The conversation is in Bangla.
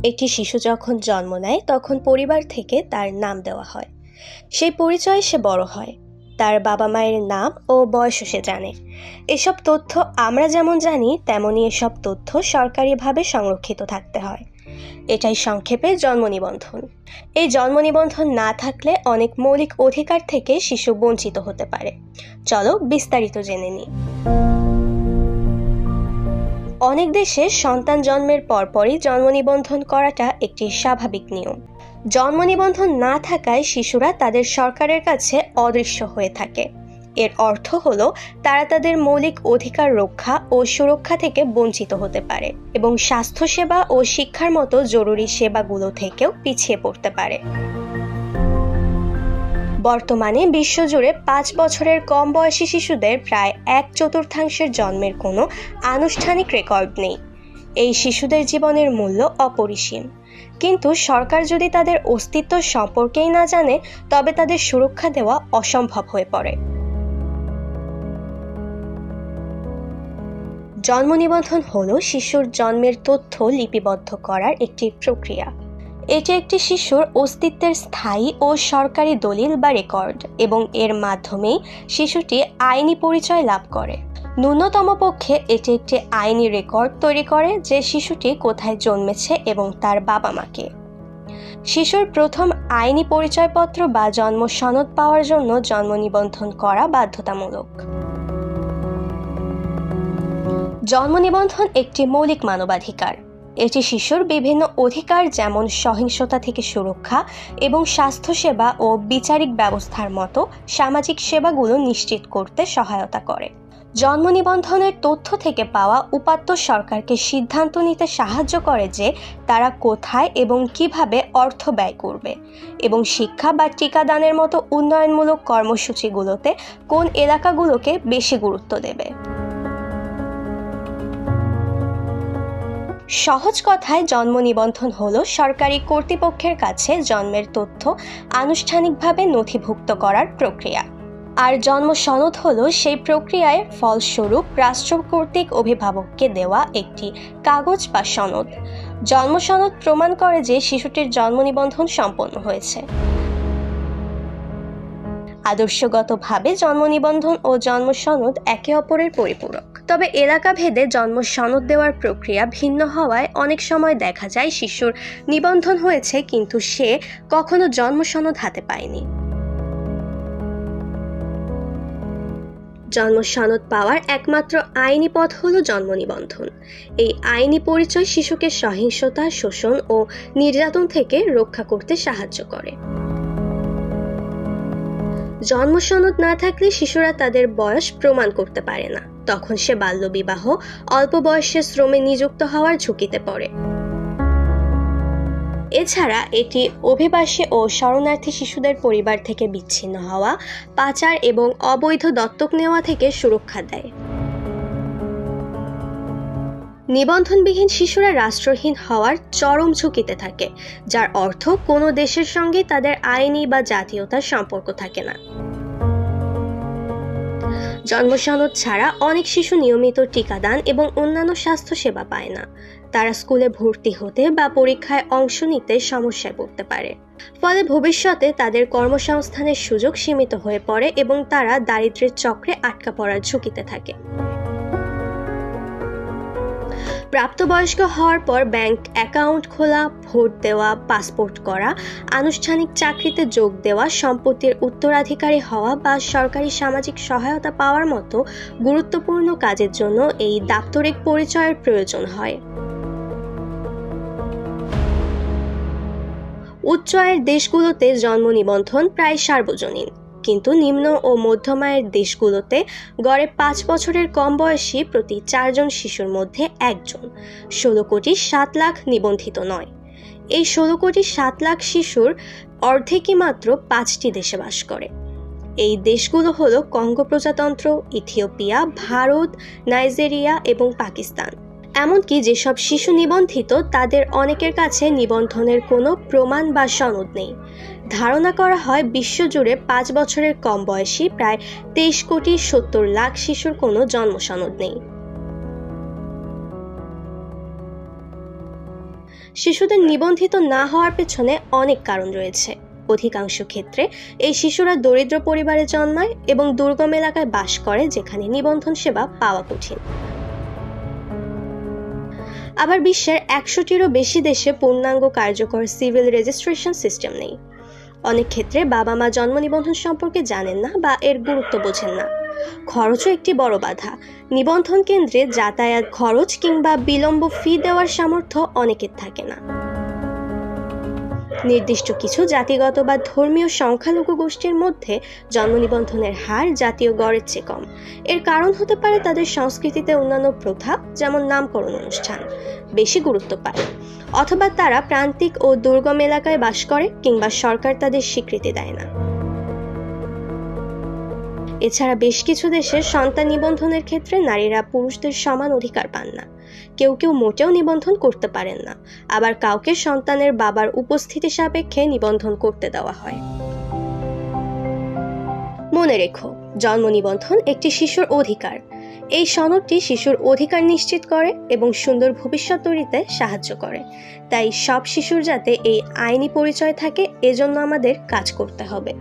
একটি শিশু যখন জন্ম নেয় তখন পরিবার থেকে তার নাম দেওয়া হয়। সেই পরিচয়ে সে বড় হয়। তার বাবা মায়ের নাম ও বয়সও সে জানে। এসব তথ্য আমরা যেমন জানি তেমনি এসব তথ্য সরকারিভাবে সংরক্ষিত থাকতে হয়। এটাই সংক্ষেপে জন্ম নিবন্ধন। এই জন্ম নিবন্ধন না থাকলে অনেক মৌলিক অধিকার থেকে শিশু বঞ্চিত হতে পারে। চলো বিস্তারিত জেনে নিই। অনেক দেশে সন্তান জন্মের পরপরই জন্ম নিবন্ধন করাটা একটি স্বাভাবিক নিয়ম। জন্ম নিবন্ধন না থাকায় শিশুরা তাদের সরকারের কাছে অদৃশ্য হয়ে থাকে। এর অর্থ হলো তারা তাদের মৌলিক অধিকার রক্ষা ও সুরক্ষা থেকে বঞ্চিত হতে পারে এবং স্বাস্থ্যসেবা ও শিক্ষার মতো জরুরি সেবাগুলো থেকেও পিছিয়ে পড়তে পারে। বর্তমানে বিশ্বজুড়ে 5 বছরের কম বয়সী শিশুদের প্রায় 1/4 জন্মের কোনো আনুষ্ঠানিক রেকর্ড নেই। এই শিশুদের জীবনের মূল্য অপরিসীম, কিন্তু সরকার যদি তাদের অস্তিত্ব সম্পর্কেই না জানে তবে তাদের সুরক্ষা দেওয়া অসম্ভব হয়ে পড়ে। জন্ম নিবন্ধন হলো শিশুর জন্মের তথ্য লিপিবদ্ধ করার একটি প্রক্রিয়া। এটি একটি শিশুর অস্তিত্বের স্থায়ী ও সরকারি দলিল বা রেকর্ড, এবং এর মাধ্যমেই শিশুটি আইনি পরিচয় লাভ করে। ন্যূনতম পক্ষে এটি একটি আইনি রেকর্ড তৈরি করে যে শিশুটি কোথায় জন্মেছে এবং তার বাবা মাকে। শিশুর প্রথম আইনি পরিচয়পত্র বা জন্ম সনদ পাওয়ার জন্য জন্ম নিবন্ধন করা বাধ্যতামূলক। জন্ম নিবন্ধন একটি মৌলিক মানবাধিকার। এটি শিশুর বিভিন্ন অধিকার যেমন সহিংসতা থেকে সুরক্ষা এবং স্বাস্থ্যসেবা ও বিচারিক ব্যবস্থার মতো সামাজিক সেবাগুলো নিশ্চিত করতে সহায়তা করে। জন্ম নিবন্ধনের তথ্য থেকে পাওয়া উপাত্ত সরকারকে সিদ্ধান্ত নিতে সাহায্য করে যে তারা কোথায় এবং কিভাবে অর্থ ব্যয় করবে, এবং শিক্ষা বা টিকাদানের মতো উন্নয়নমূলক কর্মসূচিগুলোতে কোন এলাকাগুলোকে বেশি গুরুত্ব দেবে। সহজ কথায় জন্ম নিবন্ধন হলো সরকারি কর্তৃপক্ষের কাছে জন্মের তথ্য আনুষ্ঠানিকভাবে নথিভুক্ত করার প্রক্রিয়া। আর জন্ম সনদ হলো সেই প্রক্রিয়ায় ফলস্বরূপ রাষ্ট্র কর্তৃক অভিভাবককে দেওয়া একটি কাগজ বা সনদ। জন্ম সনদ প্রমাণ করে যে শিশুটির জন্ম নিবন্ধন সম্পন্ন হয়েছে। আদর্শগতভাবে জন্ম নিবন্ধন ও জন্ম সনদ একে অপরের পরিপূরক। তবে এলাকা ভেদে জন্ম সনদ দেওয়ার প্রক্রিয়া ভিন্ন হওয়ায় অনেক সময় দেখা যায় শিশুর নিবন্ধন হয়েছে কিন্তু সে কখনো জন্ম সনদ হাতে পায়নি। জন্ম সনদ পাওয়ার একমাত্র আইনি পথ হলো জন্ম নিবন্ধন। এই আইনি পরিচয় শিশুকে সহিংসতা, শোষণ ও নির্যাতন থেকে রক্ষা করতে সাহায্য করে। জন্ম সনদ না থাকলে শিশুরা তাদের বয়স প্রমাণ করতে পারে না। তখন সে বাল্যবিবাহ, অল্প বয়সে শ্রমে নিযুক্ত হওয়ার ঝুঁকিতে পড়ে। এছাড়া এটি অভিবাসী ও শরণার্থী শিশুদের পরিবার থেকে বিচ্ছিন্ন হওয়া, পাচার এবং অবৈধ দত্তক নেওয়া থেকে সুরক্ষা দেয়। নিবন্ধনবিহীন শিশুরা রাষ্ট্রহীন হওয়ার চরম ঝুঁকিতে থাকে, যার অর্থ কোনো দেশের সঙ্গে তাদের আইনি বা জাতীয়তার সম্পর্ক থাকে না। জন্ম সনদ ছাড়া অনেক শিশু নিয়মিত টিকাদান এবং অন্যান্য স্বাস্থ্যসেবা পায় না। তারা স্কুলে ভর্তি হতে বা পরীক্ষায় অংশ নিতে সমস্যায় পড়তে পারে। ফলে ভবিষ্যতে তাদের কর্মসংস্থানের সুযোগ সীমিত হয়ে পড়ে এবং তারা দারিদ্র্যের চক্রে আটকা পড়ার ঝুঁকিতে থাকে। প্রাপ্তবয়স্ক হওয়ার পর ব্যাংক অ্যাকাউন্ট খোলা, ভোট দেওয়া, পাসপোর্ট করা, আনুষ্ঠানিক চাকরিতে যোগ দেওয়া, সম্পত্তির উত্তরাধিকারী হওয়া বা সরকারি সামাজিক সহায়তা পাওয়ার মতো গুরুত্বপূর্ণ কাজের জন্য এই দাপ্তরিক পরিচয়ের প্রয়োজন হয়। উচ্চ আয়ের দেশগুলোতে জন্ম নিবন্ধন প্রায় সার্বজনীন, কিন্তু নিম্ন ও মধ্যম আয়ের দেশগুলোতে গড়ে 5 বছরের কম বয়সী প্রতি 4 জন শিশুর মধ্যে 1 জন, 16,07,00,000 নিবন্ধিত নয়। এই 16,07,00,000 শিশুর অর্ধেকই মাত্র 5টি দেশে বাস করে। এই দেশগুলো হলো কঙ্গো প্রজাতন্ত্র, ইথিওপিয়া, ভারত, নাইজেরিয়া এবং পাকিস্তান। এমনকি যেসব শিশু নিবন্ধিত তাদের অনেকের কাছে নিবন্ধনের কোনো প্রমাণ বা সনদ নেই। ধারণা করা হয় বিশ্বজুড়ে 5 বছরের কম বয়সী প্রায় 23,70,00,000 শিশুর কোনো জন্ম সনদ নেই। শিশুদের নিবন্ধিত না হওয়ার পেছনে অনেক কারণ রয়েছে। অধিকাংশ ক্ষেত্রে এই শিশুরা দরিদ্র পরিবারে জন্মায় এবং দুর্গম এলাকায় বাস করে, যেখানে নিবন্ধন সেবা পাওয়া কঠিন। আবার বিশ্বের 100টিরও বেশি দেশে পূর্ণাঙ্গ কার্যকর সিভিল রেজিস্ট্রেশন সিস্টেম নেই। অনেক ক্ষেত্রে বাবা মা জন্ম নিবন্ধন সম্পর্কে জানেন না বা এর গুরুত্ব বোঝেন না। খরচও একটি বড় বাধা। নিবন্ধন কেন্দ্রে যাতায়াত খরচ কিংবা বিলম্ব ফি দেওয়ার সামর্থ্য অনেকের থাকে না। নির্দিষ্ট কিছু জাতিগত বা ধর্মীয় সংখ্যালঘু গোষ্ঠীর মধ্যে জন্ম নিবন্ধনের হার জাতীয় গড়ের চেয়ে কম। এর কারণ হতে পারে তাদের সংস্কৃতিতে অন্যান্য প্রথা, যেমন নামকরণ অনুষ্ঠান, বেশি গুরুত্ব পায়, অথবা তারা প্রান্তিক ও দুর্গম এলাকায় বাস করে কিংবা সরকার তাদের স্বীকৃতি দেয় না। এছাড়া বেশ কিছু দেশে সন্তান নিবন্ধনের ক্ষেত্রে নারীরা পুরুষদের সমান অধিকার পান না। কেউ কেউ মোটেও নিবন্ধন করতে পারেন না, আবার কাউকে সন্তানের বাবার উপস্থিতি সাপেক্ষে নিবন্ধন করতে দেওয়া হয়। মনে রেখো, জন্ম নিবন্ধন একটি শিশুর অধিকার। এই সনদটি শিশুর অধিকার নিশ্চিত করে এবং সুন্দর ভবিষ্যৎ তৈরিতে সাহায্য করে। তাই সব শিশুর যাতে এই আইনি পরিচয় থাকে, এজন্য আমাদের কাজ করতে হবে।